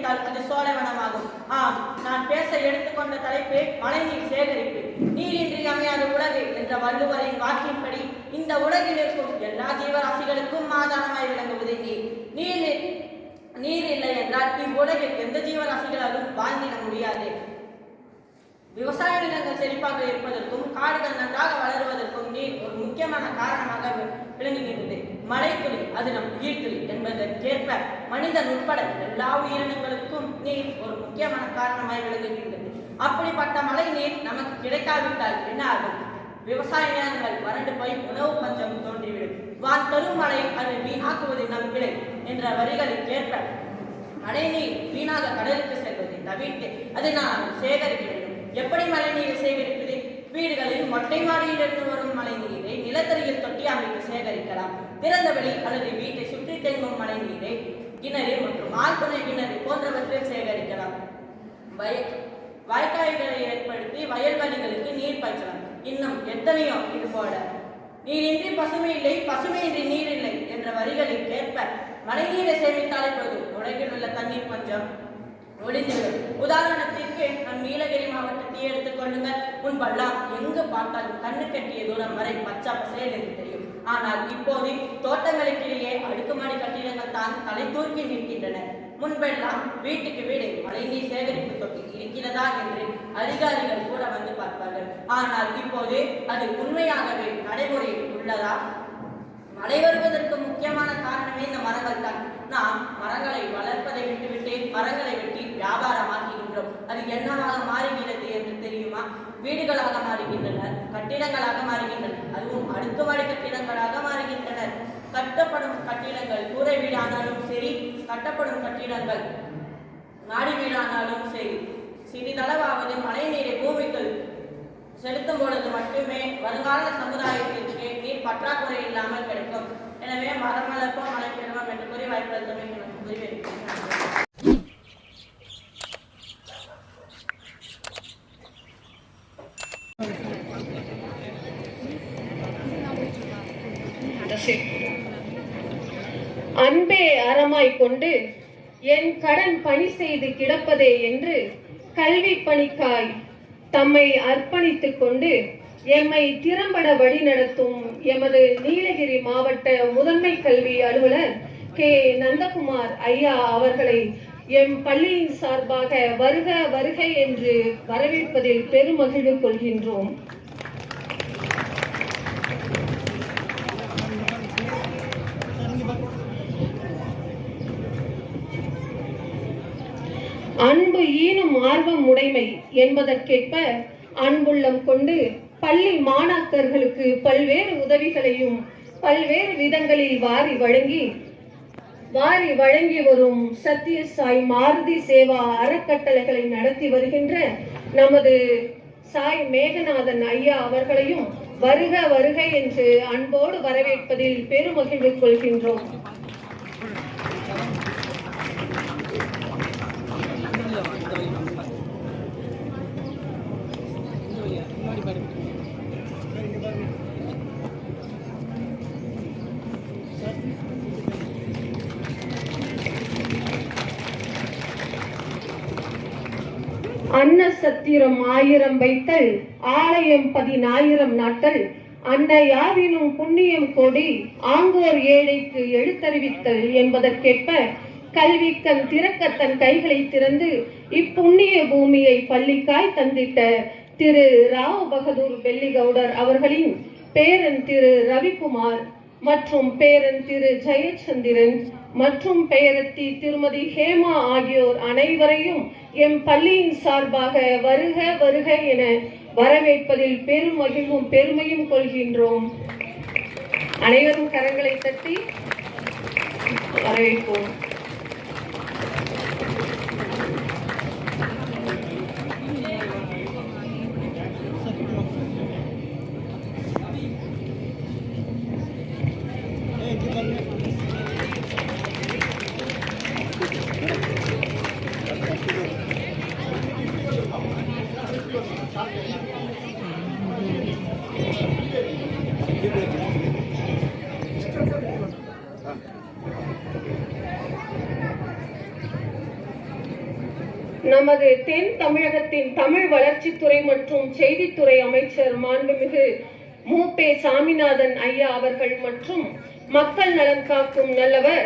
வைத்தால் அது சோழவனமாகும். நான் பேச எடுத்துக்கொண்ட தலைப்பு மழைநீர் சேகரிப்பு. நீரின்றி அமையாத உலகு என்ற வள்ளுவரின் வாக்கின்படி இந்த உலகில் இருக்கும் எல்லா ஜீவராசிகளுக்கும் ஆதாரமாய் விளங்குவது நீர். நீர் இல்லை என்றால் இவ்வுலகில் எந்த ஜீவராசிகளாலும் வாழ்ந்திட முடியாது. விவசாய நிலங்கள் செழிப்பாக இருப்பதற்கும் காடுகள் நன்றாக வளருவதற்கும் நீர் ஒரு முக்கியமான காரணமாக விளங்குகின்றது. மழைத்துளி அது நம் உயிர்த்துளி என்பதற்கேற்ப மனிதன் உட்பட எல்லா உயிரினங்களுக்கும் நீர் ஒரு முக்கியமான காரணமாய் விளங்குகின்றது. அப்படிப்பட்ட மழை நீர் நமக்கு கிடைக்காவிட்டால் என்ன ஆகும்? விவசாய நிலங்கள் வறண்டு போய் உணவு பஞ்சம் தோன்றிவிடும். வான் தரும் மழை அது வீணாக்குவது நம் பிழை என்ற வரிகளுக்கேற்ப மழை நீர் வீணாக கடலுக்கு செல்வதை தவிர்த்து அதை நாம் சேகரிக்க வேண்டும். எப்படி மழை நீரை சேகரிப்பது? வீடுகளில் மொட்டை மாடியிலிருந்து வரும் மழை நீரை நிலத்தடியில் தொட்டி அமைத்து சேகரிக்கலாம். திறந்தவெளி அல்லது வீட்டை சுற்றி தேங்கும் மழை நீரை கிணறு மற்றும் ஆழ்துணை கிணறு போன்றவற்றில் சேகரிக்கலாம். வாய்க்கால்களை ஏற்படுத்தி வயல்வெளிகளுக்கு நீர் பாய்ச்சலாம். இன்னும் எத்தனையோ இது போல. நீரின்றி பசுமை இல்லை, பசுமையின்றி நீர் இல்லை என்ற வரிகளுக்கேற்ப மழை நீரை சேமித்தாலே போதும், உலகில் உள்ள தண்ணீர் பஞ்சம் ஒளிந்துவிடும். உதாரணத்திற்கு நம் நீலகிரி மாவட்டத்தை எடுத்துக் கொள்ளுங்கள். முன்பெல்லாம் எங்கு பார்த்தாலும் கண்ணு கட்டிய தூரம் வரை பச்சை பசேல் என்று தெரியும். ஆனால் இப்போது தோட்டங்களுக்கிடையே அடுக்குமாடி கட்டிடங்கள் தான் தலை தூக்கி நிற்கின்றன. முன்பெல்லாம் வீட்டுக்கு வீடு மழைநீர் சேகரிப்பு தொட்டி இருக்கிறதா என்று அதிகாரிகள் கூட வந்து பார்ப்பார்கள். ஆனால் இப்போது அது உண்மையாகவே நடைமுறையில் உள்ளதா? மழை வருவதற்கு முக்கியமான காரணமே இந்த மரங்கள் தான். நாம் மரங்களை வளர்ப்பதை விட்டுவிட்டு மரங்களை வெட்டி வியாபாரமாக்குகின்றோம். அது என்னவாக மாறுகிறது என்று தெரியுமா? வீடுகளாக மாறுகின்றன, கட்டிடங்களாக மாறுகின்றன, அதுவும் அடுக்குமாடி கட்டிடங்களாக மாறுகின்றன. கட்டப்படும் கட்டிடங்கள் கூரை வீடானாலும் சரி, கட்டப்படும் கட்டிடங்கள் மாடி வீடானாலும் சரி, சிறிதளவாவது மழை நீரை பூமிக்குள் செலுத்தும் பொழுது மட்டுமே வருங்கால சமுதாயத்திற்கு நீர் பற்றாக்குறை இல்லாமல் கிடைக்கும். எனவே மரம் வளர்ப்போம், மழை பெறுவோம் என்று கூறி வாய்ப்பளித்தமைக்கு எனக்கு புரிவிருக்கிறேன். அன்பே அறமாய் கொண்டு என் கடன் பணி செய்து கிடப்பதே என்று கல்வி பணிக்காய் தம்மை அர்ப்பணித்துக் கொண்டு எம்மை திறம்பட வழிநடத்தும் எமது நீலகிரி மாவட்ட முதன்மை கல்வி அலுவலர் கே நந்தகுமார் ஐயா அவர்களை எம் பள்ளியின் சார்பாக வருக வருக என்று வரவேற்பதில் பெருமகிழ்வு கொள்கின்றோம். அன்பு ஈனும் ஆர்வம் உடைமை என்பதற்கேற்ப அன்புள்ளம் கொண்டு பள்ளி மாணாக்கர்களுக்கு பல்வேறு உதவிகளையும் பல்வேறு விதங்களில் வாரி வழங்கி வரும் சத்திய சாய் மாருதி சேவா அறக்கட்டளைகளை நடத்தி வருகின்ற நமது சாய் மேகநாதன் ஐயா அவர்களையும் வருக வருக என்று அன்போடு வரவேற்பதில் பெருமகிழ்வு கொள்கின்றோம். அன்ன சத்திரம் 1000 வைத்தல், ஆலயம் 10,000 நாட்டல், அன்ன யாவினும் புண்ணியம் கோடி, ஆங்கோர் ஏழைக்கு எழுத்தறிவித்தல் என்பதற்கேற்ப கல்விக்கண் திறக்க தன் கைகளை திறந்து இப்புண்ணிய பூமியை பள்ளிக்காய் தந்திட்ட திரு ராவ் பகதூர் பெல்லிகவுடர் அவர்களின் பேரன் திரு ரவிக்குமார் மற்றும் பேரன் திரு ஜெயச்சந்திரன் மற்றும் பேரத்தி திருமதி ஹேமா ஆகியோர் அனைவரையும் எம் பள்ளியின் சார்பாக வருக வருக என வரவேற்பதில் பெருமகிழ்வும் பெருமையும் கொள்கின்றோம். அனைவரும் கரங்களை தட்டி வரவேற்போம். நமது தென் தமிழகத்தின் தமிழ் வளர்ச்சித்துறை மற்றும் செய்தித்துறை அமைச்சர் மாண்புமிகு மு. பெ. சாமிநாதன் ஐயா அவர்கள் மற்றும் மக்கள் நலன் காக்கும் நல்லவர்